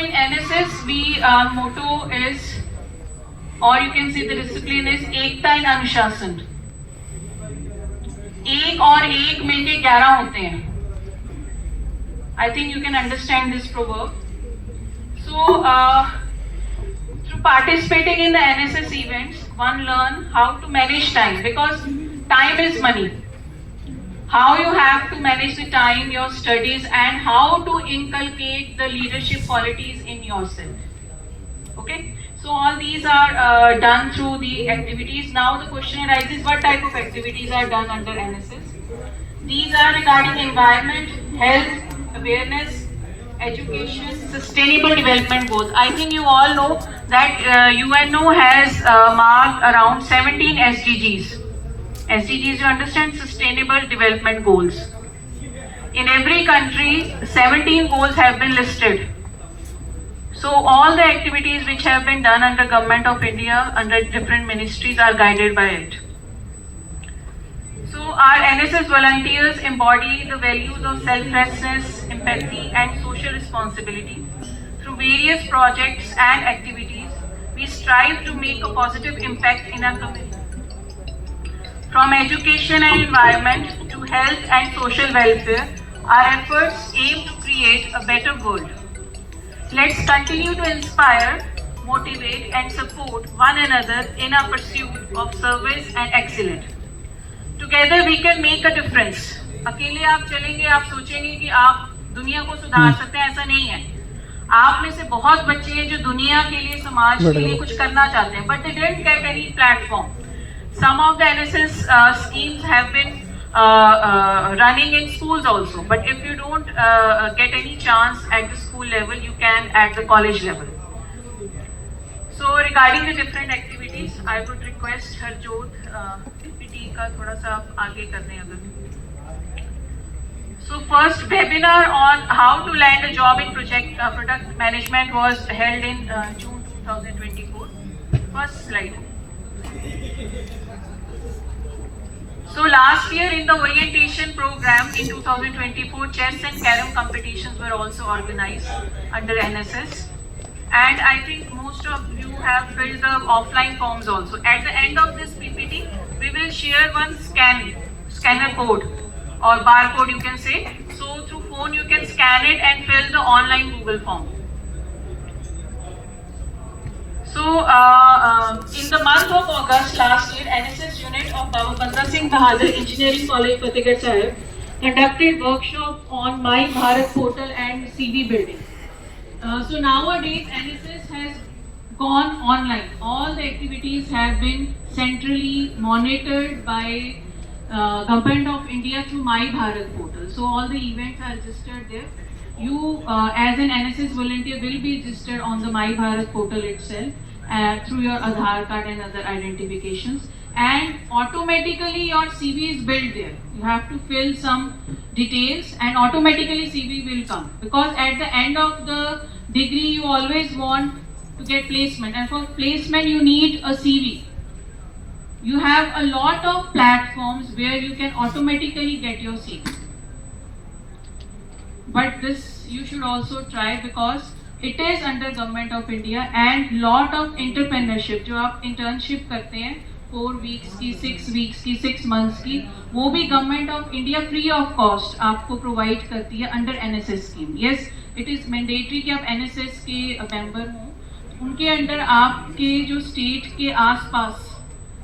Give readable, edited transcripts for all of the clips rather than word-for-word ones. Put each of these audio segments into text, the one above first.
in NSS, we motto is, or you can say the discipline is Ekta and अनुशासन. एक और एक मिलके 11 होते हैं. I think you can understand this proverb. So, through participating in the NSS events, one learn how to manage time, because time is money. How you have to manage the time, your studies, and how to inculcate the leadership qualities in yourself. Okay, so all these are done through the activities. Now the question arises, what type of activities are done under NSS? These are regarding environment, health, awareness, education, sustainable development goals. I think you all know that UNO has marked around 17 SDGs. SDGs, you understand, Sustainable Development Goals. In every country, 17 goals have been listed. So all the activities which have been done under Government of India, under different ministries, are guided by it. So our NSS volunteers embody the values of selflessness, empathy, and social responsibility. Through various projects and activities, we strive to make a positive impact in our community. From education and environment to health and social welfare, our efforts aim to create a better world. Let's continue to inspire, motivate, and support one another in our pursuit of service and excellence. Together we can make a difference. अकेले आप चलेंगे, आप सोचेंगे कि आप दुनिया को सुधार सकते हैं, ऐसा नहीं है. आप में से बहुत बच्चे हैं जो दुनिया के लिए, समाज के लिए कुछ करना चाहते हैं, but they didn't get any platform. Some of the NSS schemes have been running in schools also, but if you don't get any chance at the school level, you can at the college level. So regarding the different activities, I would request Harjot PPT का थोड़ा सा आप आगे कर दें अगर. So first webinar on how to land a job in product management was held in June 2024. First slide. So last year in the orientation program in 2024, chess and carom competitions were also organized under NSS. And I think most of you have filled the offline forms also. At the end of this PPT, we will share one scanner code or barcode you can say. So through phone you can scan it and fill the online Google form. So, in the month of August last year, NSS unit of Baba Banda Singh Bahadur Engineering College, Fatehgarh Sahib, conducted workshop on My Bharat portal and CV building. So nowadays, NSS has gone online. All the activities have been centrally monitored by Government of India through My Bharat portal. So all the events are registered there. You, as an NSS volunteer, will be registered on the My Bharat portal itself through your Aadhaar card and other identifications, and automatically your CV is built there. You have to fill some details and automatically CV will come, because at the end of the degree you always want to get placement, and for placement you need a CV. You have a lot of platforms where you can automatically get your CV. But this you should also try, because it is under Government of India, and lot of entrepreneurship जो आप internship करते हैं 4 weeks की, 6 weeks की, 6 months की, वो भी Government of India free of cost आपको provide करती है under NSS scheme. Yes, it is mandatory कि आप NSS के member हो. उनके अंडर आपके जो state के आसपास,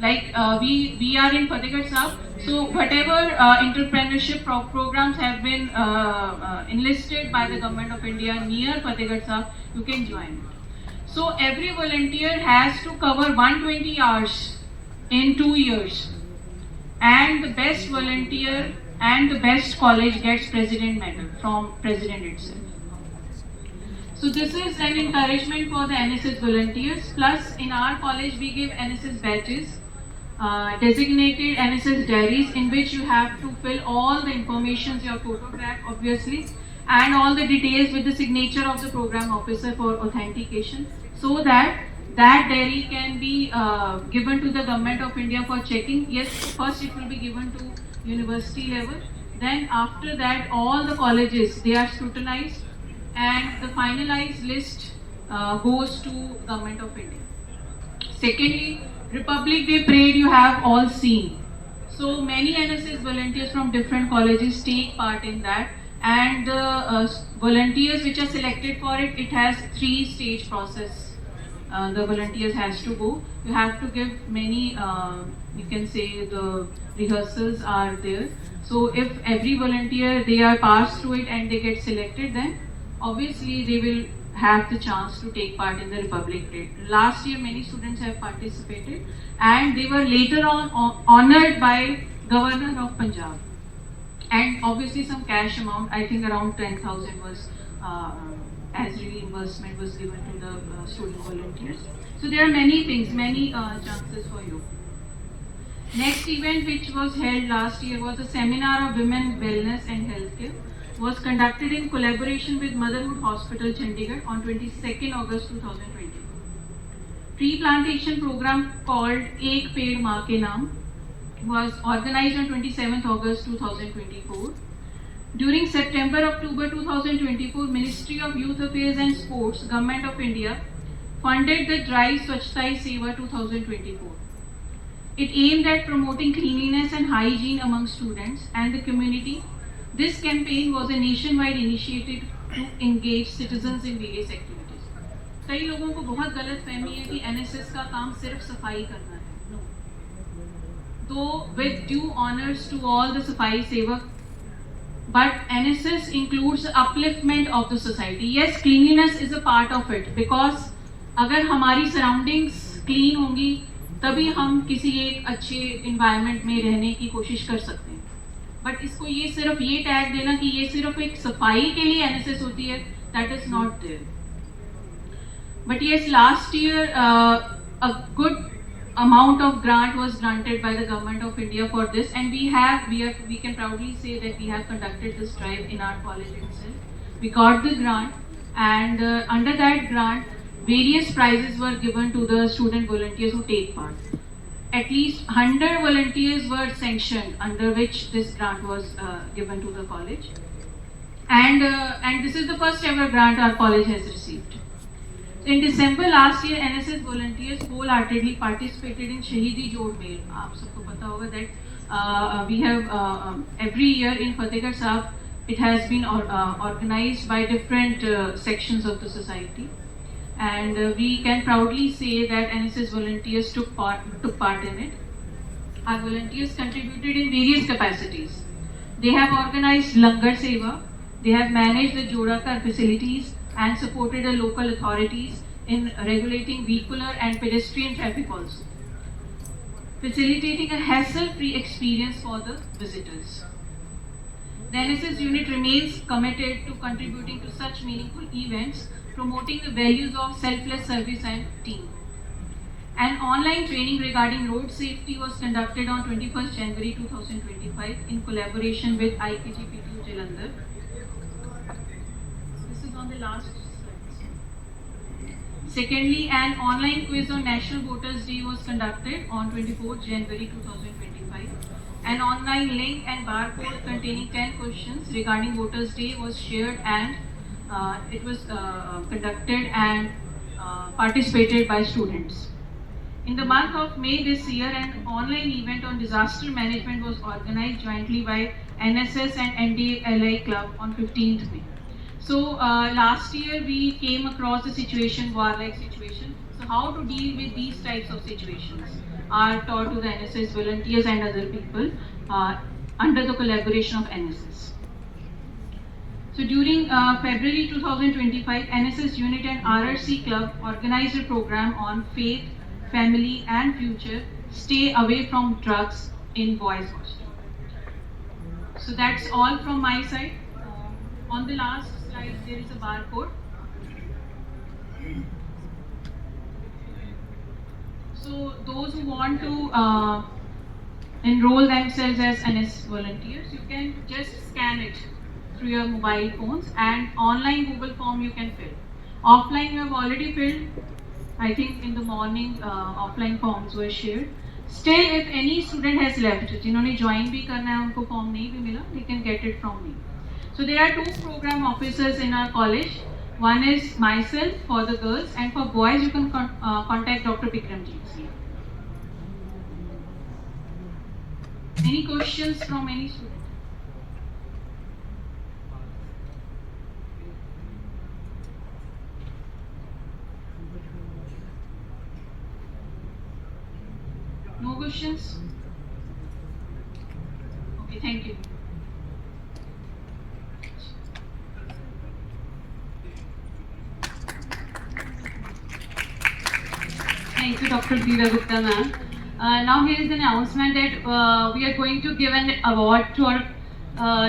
like we are in Fatehgarh Sahib, so whatever entrepreneurship programs have been enlisted by the Government of India near Fatehgarh Sahib, you can join. So every volunteer has to cover 120 hours in 2 years, and the best volunteer and the best college gets president medal from president itself. So this is an encouragement for the NSS volunteers. Plus in our college we give NSS badges, designated NSS diaries, in which you have to fill all the information, your photograph obviously, and all the details with the signature of the program officer for authentication, so that that diary can be given to the Government of India for checking. Yes, first it will be given to university level, then after that all the colleges, they are scrutinized, and the finalized list goes to Government of India. Secondly, Republic Day parade you have all seen. So many NSS volunteers from different colleges take part in that, and the volunteers which are selected for it, it has 3-stage process. The volunteers has to go. You have to give many, you can say the rehearsals are there. So if every volunteer they are passed through it and they get selected, then obviously they will have the chance to take part in the Republic Day. Last year many students have participated and they were later on honored by Governor of Punjab. And obviously some cash amount, I think around 10,000 was as reimbursement was given to the student volunteers. So there are many things, many chances for you. Next event which was held last year was a seminar of women wellness and healthcare, was conducted in collaboration with Motherhood Hospital Chandigarh on 22nd August 2020. Tree plantation program called Ek Ped Maa Ke Naam was organized on 27th August 2024. During September-October 2024, Ministry of Youth Affairs and Sports, Government of India funded the Drive Swachhta Hi Seva 2024. It aimed at promoting cleanliness and hygiene among students and the community. This campaign was a nationwide initiative to engage citizens in various activities. कई लोगों को बहुत गलत फहमी है कि NSS का काम सिर्फ सफाई करना है. No. Though with due honors to all the सफाई सेवक, but NSS includes the upliftment of the society. Yes, cleanliness is a part of it because अगर हमारी surroundings clean होंगी तभी हम किसी एक अच्छे environment में रहने की कोशिश कर सकते हैं. बट इसको ये सिर्फ ये टैग देना कि ये सिर्फ एक सफाई के लिए एनएसएस होती है, that is not there. But yes, last year a good amount of grant was granted by the Government of India for this, and we can proudly say that we have conducted this drive in our college itself. We got the grant, and under that grant various prizes were given to the student volunteers who take part. At least 100 volunteers were sanctioned under which this grant was given to the college, and this is the first ever grant our college has received. In December last year, NSS volunteers wholeheartedly participated in Shahidi Jod Mail. आप सबको पता होगा that we have every year in Fatehgarh Sahib, it has been organized by different sections of the society, and we can proudly say that NSS volunteers took part in it. Our volunteers contributed in various capacities. They have organized Langar Seva, they have managed the Jodakar facilities, and supported the local authorities in regulating vehicular and pedestrian traffic also, facilitating a hassle-free experience for the visitors. The NSS unit remains committed to contributing to such meaningful events, promoting the values of selfless service and team. An online training regarding road safety was conducted on 21st January 2025 in collaboration with IKGPTU Jalandhar. On the last slide. Secondly, an online quiz on National Voters Day was conducted on 24th January 2025. An online link and barcode containing 10 questions regarding Voters Day was shared, and it was conducted and participated by students. In the month of May this year, an online event on disaster management was organized jointly by NSS and NDLI Club on 15th May. So last year we came across a situation, war-like situation. So how to deal with these types of situations are taught to the NSS volunteers and other people under the collaboration of NSS. So during February 2025, NSS unit and RRC club organized a program on faith, family and future, stay away from drugs in boys hostel. So that's all from my side. On the last slide, there is a barcode. So those who want to enroll themselves as NSS volunteers, you can just scan it through your mobile phones, and online Google form you can fill. Offline you have already filled. I think in the morning offline forms were shared. Still, if any student has left, जिन्होंने join भी करना है उनको form नहीं भी मिला, they can get it from me. So there are 2 program officers in our college. One is myself for the girls, and for boys you can contact Dr. Bikramji. Any questions from any student? No questions? Okay, thank you. Thank you, Dr. Deera Gupta ma'am. Now here is an announcement that we are going to give an award to our